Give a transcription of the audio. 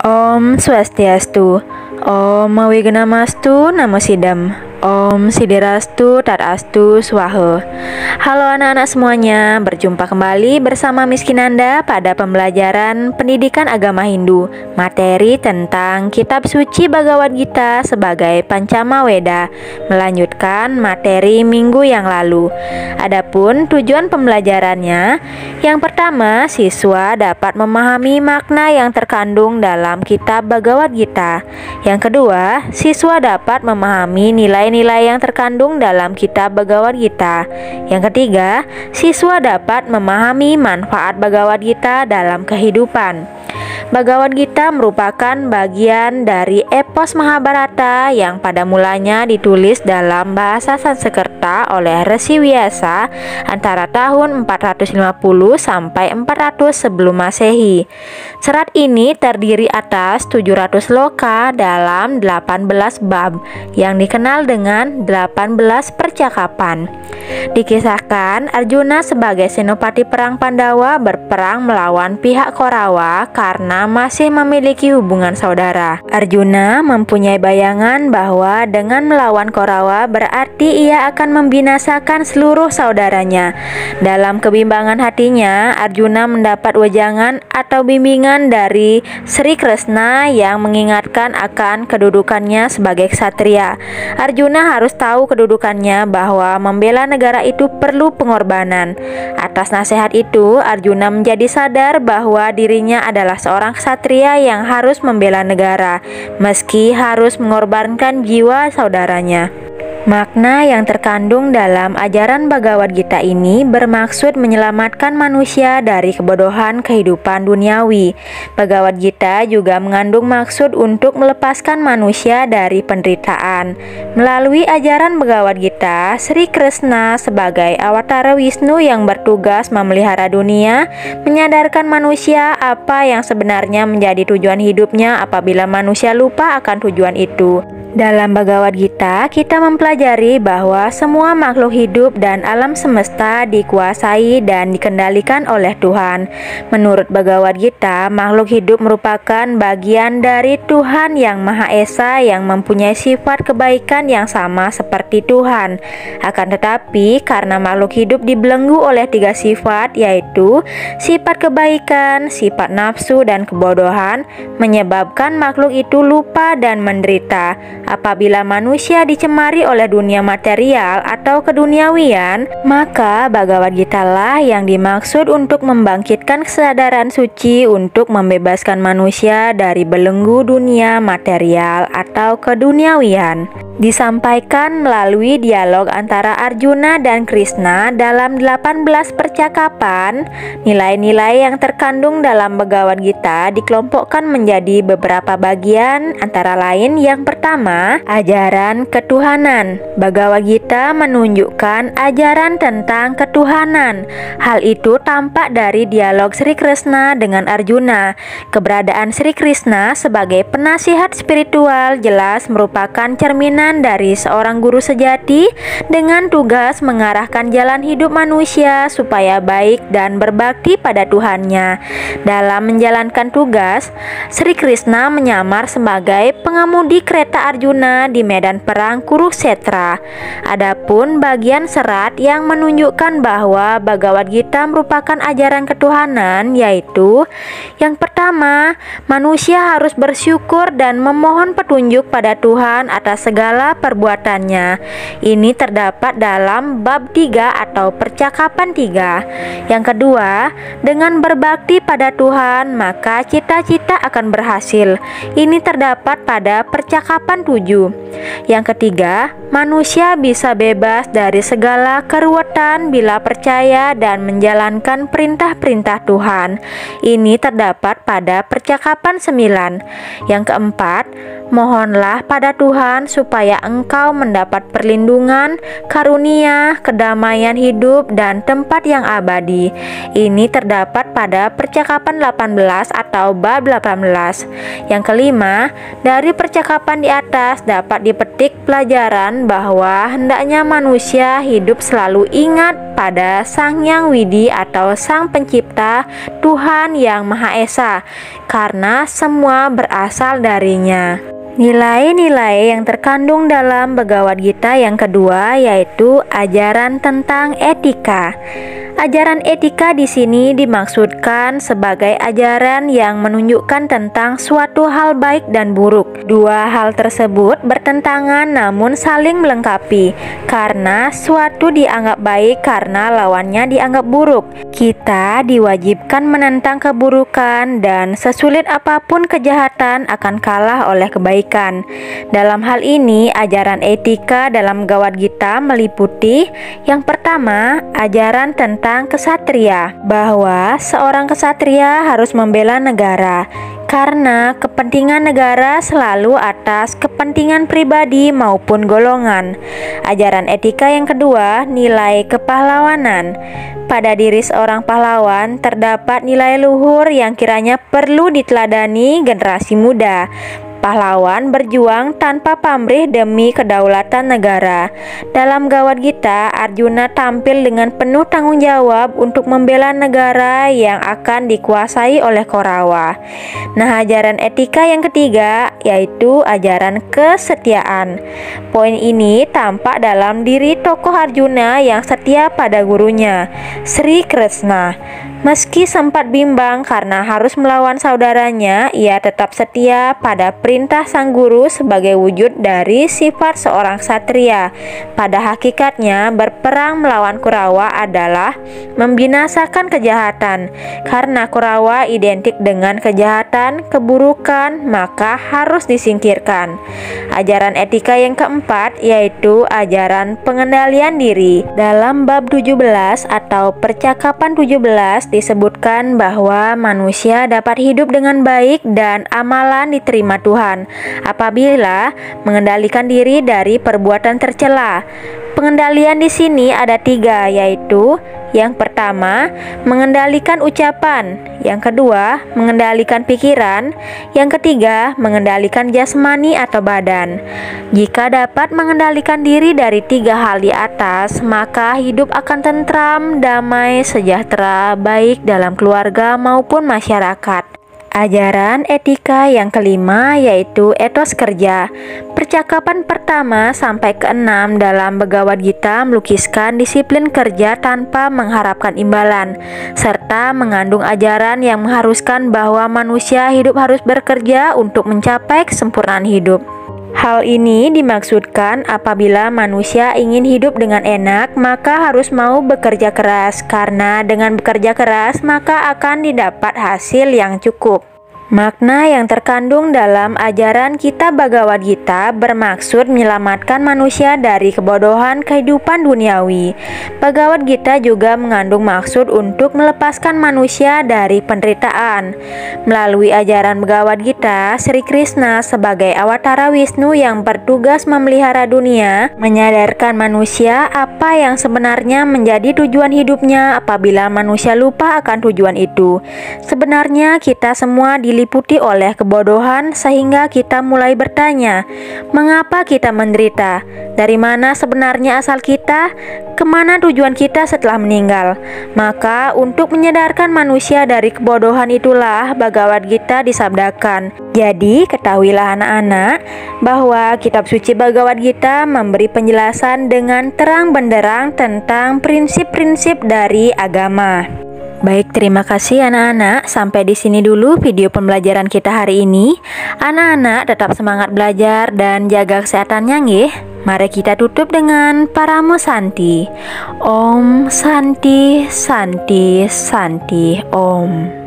Om Swastiastu, Om Wignamastu Namo Sidam, Om Sidirastu Tadastu Swaha. Halo anak-anak semuanya, berjumpa kembali bersama Miss Kinanda pada pembelajaran pendidikan agama Hindu, materi tentang Kitab Suci Bhagavad Gita sebagai Pancama Weda, melanjutkan materi minggu yang lalu. Adapun tujuan pembelajarannya, yang pertama, siswa dapat memahami makna yang terkandung dalam Kitab Bhagavad Gita. Yang kedua, siswa dapat memahami nilai-nilai yang terkandung dalam Kitab Bhagavad Gita. Yang ketiga, siswa dapat memahami manfaat Bhagavad Gita dalam kehidupan. Bhagavad Gita merupakan bagian dari epos Mahabharata yang pada mulanya ditulis dalam bahasa Sanskerta oleh Resi Vyasa antara tahun 450 sampai 400 sebelum Masehi. Serat ini terdiri atas 700 sloka dalam 18 bab yang dikenal dengan 18 percakapan. Dikisahkan Arjuna sebagai senopati perang Pandawa berperang melawan pihak Korawa karena masih memiliki hubungan saudara. Arjuna mempunyai bayangan bahwa dengan melawan Korawa berarti ia akan membinasakan seluruh saudaranya. Dalam kebimbangan hatinya, Arjuna mendapat wejangan atau bimbingan dari Sri Krishna yang mengingatkan akan kedudukannya sebagai ksatria. Arjuna harus tahu kedudukannya bahwa membela negara itu perlu pengorbanan. Atas nasihat itu, Arjuna menjadi sadar bahwa dirinya adalah seorang ksatria yang harus membela negara, meski harus mengorbankan jiwa saudaranya. Makna yang terkandung dalam ajaran Bhagavad Gita ini bermaksud menyelamatkan manusia dari kebodohan kehidupan duniawi. Bhagavad Gita juga mengandung maksud untuk melepaskan manusia dari penderitaan. Melalui ajaran Bhagavad Gita, Sri Krishna sebagai awatara Wisnu yang bertugas memelihara dunia, menyadarkan manusia apa yang sebenarnya menjadi tujuan hidupnya apabila manusia lupa akan tujuan itu. Dalam Bhagavad Gita, kita mempelajari bahwa semua makhluk hidup dan alam semesta dikuasai dan dikendalikan oleh Tuhan. Menurut Bhagavad Gita, makhluk hidup merupakan bagian dari Tuhan yang Maha Esa yang mempunyai sifat kebaikan yang sama seperti Tuhan. Akan tetapi, karena makhluk hidup dibelenggu oleh tiga sifat, yaitu sifat kebaikan, sifat nafsu, dan kebodohan, menyebabkan makhluk itu lupa dan menderita. Apabila manusia dicemari oleh dunia material atau keduniawian, maka Bhagavad Gita lah yang dimaksud untuk membangkitkan kesadaran suci untuk membebaskan manusia dari belenggu dunia material atau keduniawian. Disampaikan melalui dialog antara Arjuna dan Krishna dalam 18 percakapan. Nilai-nilai yang terkandung dalam Bhagavad Gita dikelompokkan menjadi beberapa bagian, antara lain yang pertama, ajaran ketuhanan. Bhagavad Gita menunjukkan ajaran tentang ketuhanan. Hal itu tampak dari dialog Sri Krishna dengan Arjuna. Keberadaan Sri Krishna sebagai penasihat spiritual jelas merupakan cerminan dari seorang guru sejati dengan tugas mengarahkan jalan hidup manusia supaya baik dan berbakti pada Tuhannya. Dalam menjalankan tugas, Sri Krishna menyamar sebagai pengemudi kereta Arjuna di medan perang Kurukshetra. Adapun bagian serat yang menunjukkan bahwa Bhagavad Gita merupakan ajaran ketuhanan, yaitu yang pertama, manusia harus bersyukur dan memohon petunjuk pada Tuhan atas segala perbuatannya. Ini terdapat dalam bab 3 atau percakapan 3. Yang kedua, dengan berbakti pada Tuhan, maka cita-cita akan berhasil. Ini terdapat pada percakapan 7. Yang ketiga, manusia bisa bebas dari segala keruwetan bila percaya dan menjalankan perintah-perintah Tuhan. Ini terdapat pada percakapan 9. Yang keempat, mohonlah pada Tuhan supaya engkau mendapat perlindungan, karunia, kedamaian hidup, dan tempat yang abadi. Ini terdapat pada percakapan 18 atau bab 18. Yang kelima, dari percakapan di atas dapat dipetik pelajaran mengajarkan bahwa hendaknya manusia hidup selalu ingat pada Sang Hyang Widi atau Sang Pencipta, Tuhan Yang Maha Esa, karena semua berasal darinya. Nilai-nilai yang terkandung dalam Bhagavad Gita yang kedua yaitu ajaran tentang etika. Ajaran etika di sini dimaksudkan sebagai ajaran yang menunjukkan tentang suatu hal baik dan buruk. Dua hal tersebut bertentangan namun saling melengkapi, karena suatu dianggap baik karena lawannya dianggap buruk. Kita diwajibkan menentang keburukan dan sesulit apapun kejahatan akan kalah oleh kebaikan. Dalam hal ini, ajaran etika dalam Bhagavad Gita meliputi yang pertama, ajaran tentang kesatria, bahwa seorang kesatria harus membela negara karena kepentingan negara selalu atas kepentingan pribadi maupun golongan. Ajaran etika yang kedua, nilai kepahlawanan. Pada diri seorang pahlawan terdapat nilai luhur yang kiranya perlu diteladani generasi muda. Pahlawan berjuang tanpa pamrih demi kedaulatan negara. Dalam Bhagavad Gita, Arjuna tampil dengan penuh tanggung jawab untuk membela negara yang akan dikuasai oleh Korawa. Nah, ajaran etika yang ketiga yaitu ajaran kesetiaan. Poin ini tampak dalam diri tokoh Arjuna yang setia pada gurunya, Sri Krishna. Meski sempat bimbang karena harus melawan saudaranya, ia tetap setia pada perintah sang guru sebagai wujud dari sifat seorang ksatria. Pada hakikatnya, berperang melawan Kurawa adalah membinasakan kejahatan. Karena Kurawa identik dengan kejahatan, keburukan, maka harus disingkirkan. Ajaran etika yang keempat yaitu ajaran pengendalian diri. Dalam bab 17 atau percakapan 17 disebutkan bahwa manusia dapat hidup dengan baik dan amalan diterima Tuhan apabila mengendalikan diri dari perbuatan tercela. Pengendalian di sini ada tiga, yaitu yang pertama, mengendalikan ucapan, yang kedua, mengendalikan pikiran, yang ketiga, mengendalikan jasmani atau badan. Jika dapat mengendalikan diri dari tiga hal di atas, maka hidup akan tentram, damai, sejahtera, baik dalam keluarga maupun masyarakat. Ajaran etika yang kelima yaitu etos kerja. Percakapan pertama sampai ke-6 dalam Bhagavad Gita melukiskan disiplin kerja tanpa mengharapkan imbalan, serta mengandung ajaran yang mengharuskan bahwa manusia hidup harus bekerja untuk mencapai kesempurnaan hidup. Hal ini dimaksudkan apabila manusia ingin hidup dengan enak, maka harus mau bekerja keras, karena dengan bekerja keras maka akan didapat hasil yang cukup. Makna yang terkandung dalam ajaran kitab Bhagavad Gita bermaksud menyelamatkan manusia dari kebodohan kehidupan duniawi. Bhagavad Gita juga mengandung maksud untuk melepaskan manusia dari penderitaan. Melalui ajaran Bhagavad Gita, Sri Krishna sebagai awatara Wisnu yang bertugas memelihara dunia, menyadarkan manusia apa yang sebenarnya menjadi tujuan hidupnya apabila manusia lupa akan tujuan itu. Sebenarnya kita semua diliputi oleh kebodohan sehingga kita mulai bertanya, mengapa kita menderita? Dari mana sebenarnya asal kita? Kemana tujuan kita setelah meninggal? Maka untuk menyadarkan manusia dari kebodohan itulah Bhagavad Gita disabdakan. Jadi ketahuilah anak-anak bahwa kitab suci Bhagavad Gita memberi penjelasan dengan terang benderang tentang prinsip-prinsip dari agama. Baik, terima kasih anak-anak. Sampai di sini dulu video pembelajaran kita hari ini. Anak-anak tetap semangat belajar dan jaga kesehatannya nggih. Mari kita tutup dengan Paramo Santi. Om Santi Santi Santi Om.